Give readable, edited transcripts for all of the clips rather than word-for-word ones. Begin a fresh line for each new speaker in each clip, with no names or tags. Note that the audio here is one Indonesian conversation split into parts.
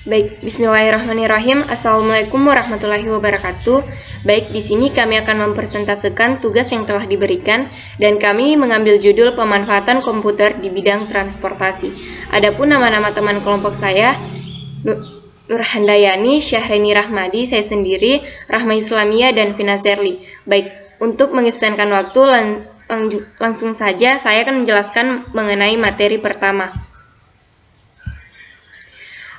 Baik, bismillahirrahmanirrahim. Assalamualaikum warahmatullahi wabarakatuh. Baik, di sini kami akan mempresentasikan tugas yang telah diberikan dan kami mengambil judul pemanfaatan komputer di bidang transportasi. Adapun nama-nama teman kelompok saya, Nurhandayani, Syahrini Rahmadi, saya sendiri, Rahma Islamia, dan Vina Serli. Baik, untuk mengefisienkan waktu, langsung saja saya akan menjelaskan mengenai materi pertama.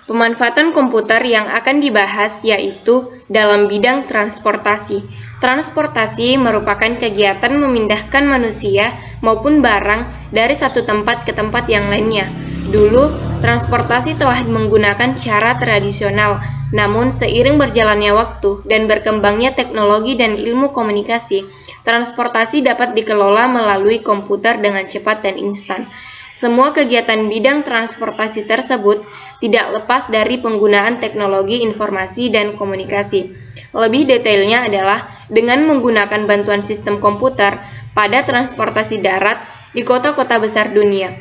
Pemanfaatan komputer yang akan dibahas yaitu dalam bidang transportasi. Transportasi merupakan kegiatan memindahkan manusia maupun barang dari satu tempat ke tempat yang lainnya. Dulu, transportasi telah menggunakan cara tradisional, namun seiring berjalannya waktu dan berkembangnya teknologi dan ilmu komunikasi, transportasi dapat dikelola melalui komputer dengan cepat dan instan. Semua kegiatan bidang transportasi tersebut tidak lepas dari penggunaan teknologi informasi dan komunikasi. Lebih detailnya adalah dengan menggunakan bantuan sistem komputer pada transportasi darat di kota-kota besar dunia.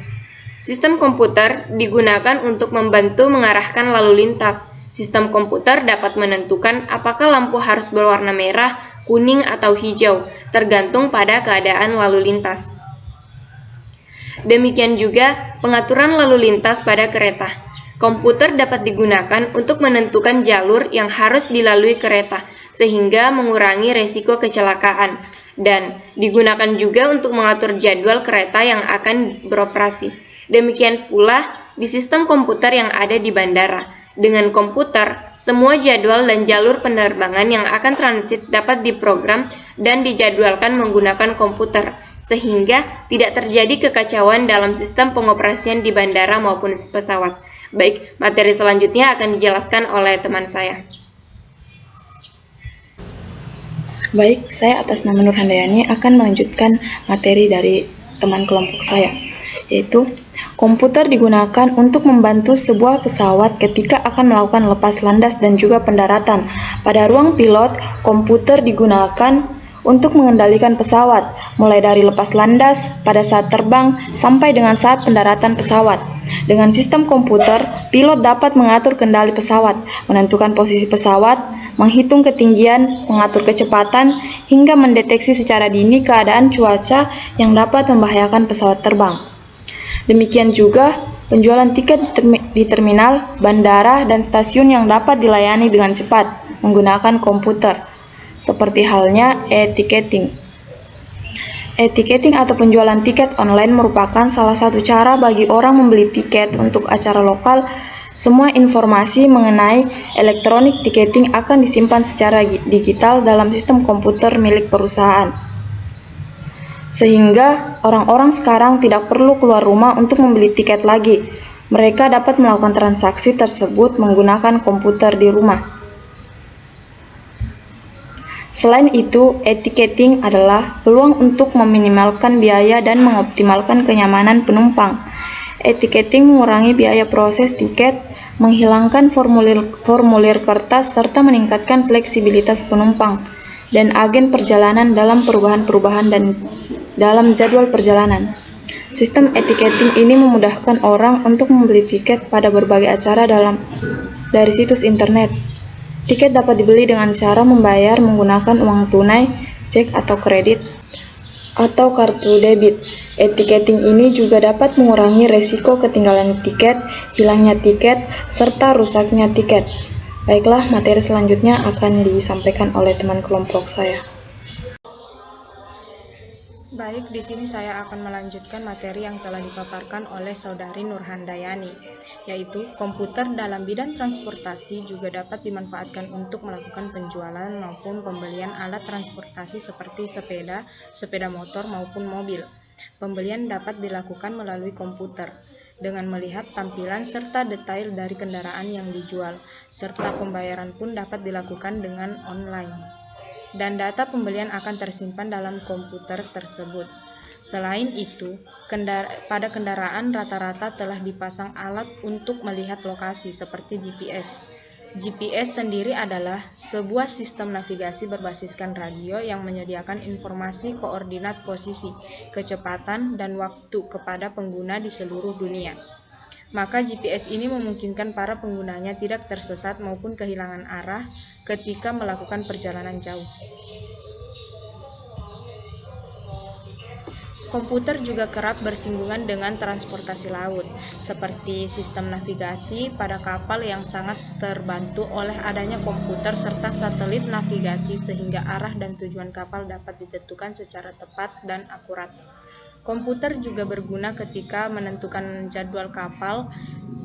Sistem komputer digunakan untuk membantu mengarahkan lalu lintas. Sistem komputer dapat menentukan apakah lampu harus berwarna merah, kuning, atau hijau, tergantung pada keadaan lalu lintas. Demikian juga pengaturan lalu lintas pada kereta. Komputer dapat digunakan untuk menentukan jalur yang harus dilalui kereta, sehingga mengurangi resiko kecelakaan, dan digunakan juga untuk mengatur jadwal kereta yang akan beroperasi. Demikian pula di sistem komputer yang ada di bandara. Dengan komputer, semua jadwal dan jalur penerbangan yang akan transit dapat diprogram dan dijadwalkan menggunakan komputer, sehingga tidak terjadi kekacauan dalam sistem pengoperasian di bandara maupun pesawat. Baik, materi selanjutnya akan dijelaskan oleh teman saya.
Baik, saya atas nama Nurhandayani akan melanjutkan materi dari teman kelompok saya, yaitu komputer digunakan untuk membantu sebuah pesawat ketika akan melakukan lepas landas dan juga pendaratan. Pada ruang pilot, komputer digunakan untuk mengendalikan pesawat, mulai dari lepas landas, pada saat terbang, sampai dengan saat pendaratan pesawat. Dengan sistem komputer, pilot dapat mengatur kendali pesawat, menentukan posisi pesawat, menghitung ketinggian, mengatur kecepatan, hingga mendeteksi secara dini keadaan cuaca yang dapat membahayakan pesawat terbang. Demikian juga penjualan tiket di terminal, bandara, dan stasiun yang dapat dilayani dengan cepat menggunakan komputer, seperti halnya e-ticketing. E-ticketing atau penjualan tiket online merupakan salah satu cara bagi orang membeli tiket untuk acara lokal. Semua informasi mengenai elektronik ticketing akan disimpan secara digital dalam sistem komputer milik perusahaan. Sehingga orang-orang sekarang tidak perlu keluar rumah untuk membeli tiket lagi. Mereka dapat melakukan transaksi tersebut menggunakan komputer di rumah. Selain itu, e-ticketing adalah peluang untuk meminimalkan biaya dan mengoptimalkan kenyamanan penumpang. E-ticketing mengurangi biaya proses tiket, menghilangkan formulir kertas, serta meningkatkan fleksibilitas penumpang dan agen perjalanan dalam perubahan-perubahan dan dalam jadwal perjalanan. Sistem e-ticketing ini memudahkan orang untuk membeli tiket pada berbagai acara dari situs internet. Tiket dapat dibeli dengan cara membayar menggunakan uang tunai, cek atau kredit, atau kartu debit. E-ticketing ini juga dapat mengurangi resiko ketinggalan tiket, hilangnya tiket, serta rusaknya tiket. Baiklah, materi selanjutnya akan disampaikan oleh teman kelompok saya.
Baik, di sini saya akan melanjutkan materi yang telah dipaparkan oleh Saudari Nurhandayani, yaitu komputer dalam bidang transportasi juga dapat dimanfaatkan untuk melakukan penjualan maupun pembelian alat transportasi seperti sepeda, sepeda motor maupun mobil. Pembelian dapat dilakukan melalui komputer dengan melihat tampilan serta detail dari kendaraan yang dijual, serta pembayaran pun dapat dilakukan dengan online. Dan data pembelian akan tersimpan dalam komputer tersebut. Selain itu, pada kendaraan rata-rata telah dipasang alat untuk melihat lokasi seperti GPS. GPS sendiri adalah sebuah sistem navigasi berbasiskan radio yang menyediakan informasi koordinat posisi, kecepatan, dan waktu kepada pengguna di seluruh dunia. Maka GPS ini memungkinkan para penggunanya tidak tersesat maupun kehilangan arah ketika melakukan perjalanan jauh. Komputer juga kerap bersinggungan dengan transportasi laut, seperti sistem navigasi pada kapal yang sangat terbantu oleh adanya komputer serta satelit navigasi sehingga arah dan tujuan kapal dapat ditentukan secara tepat dan akurat. Komputer juga berguna ketika menentukan jadwal kapal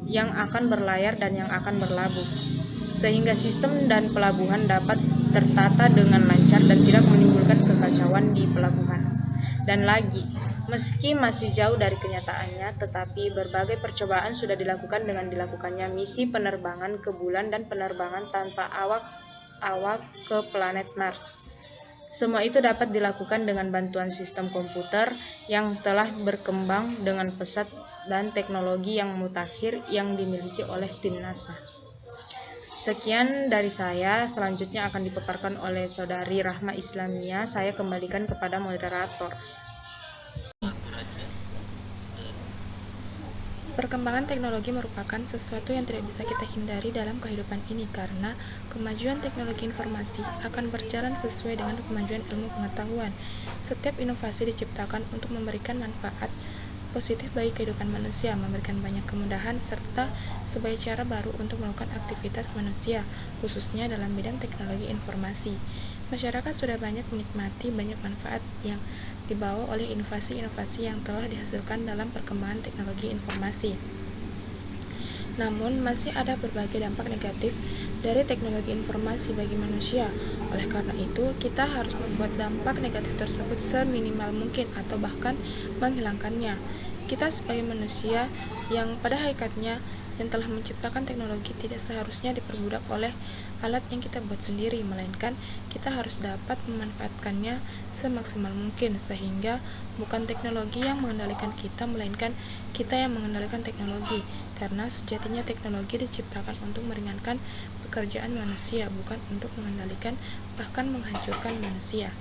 yang akan berlayar dan yang akan berlabuh, sehingga sistem dan pelabuhan dapat tertata dengan lancar dan tidak menimbulkan kekacauan di pelabuhan. Dan lagi, meski masih jauh dari kenyataannya, tetapi berbagai percobaan sudah dilakukan dengan dilakukannya misi penerbangan ke bulan dan penerbangan tanpa awak ke planet Mars. Semua itu dapat dilakukan dengan bantuan sistem komputer yang telah berkembang dengan pesat dan teknologi yang mutakhir yang dimiliki oleh tim NASA. Sekian dari saya, selanjutnya akan dipaparkan oleh Saudari Rahma Islamia. Saya kembalikan kepada moderator.
Perkembangan teknologi merupakan sesuatu yang tidak bisa kita hindari dalam kehidupan ini karena kemajuan teknologi informasi akan berjalan sesuai dengan kemajuan ilmu pengetahuan. Setiap inovasi diciptakan untuk memberikan manfaat positif bagi kehidupan manusia, memberikan banyak kemudahan, serta sebagai cara baru untuk melakukan aktivitas manusia, khususnya dalam bidang teknologi informasi. Masyarakat sudah banyak menikmati banyak manfaat yang dibawa oleh inovasi-inovasi yang telah dihasilkan dalam perkembangan teknologi informasi. Namun, masih ada berbagai dampak negatif dari teknologi informasi bagi manusia. Oleh karena itu, kita harus membuat dampak negatif tersebut seminimal mungkin atau bahkan menghilangkannya. Kita sebagai manusia yang pada hakikatnya yang telah menciptakan teknologi tidak seharusnya diperbudak oleh alat yang kita buat sendiri, melainkan kita harus dapat memanfaatkannya semaksimal mungkin, sehingga bukan teknologi yang mengendalikan kita, melainkan kita yang mengendalikan teknologi, karena sejatinya teknologi diciptakan untuk meringankan pekerjaan manusia, bukan untuk mengendalikan bahkan menghancurkan manusia.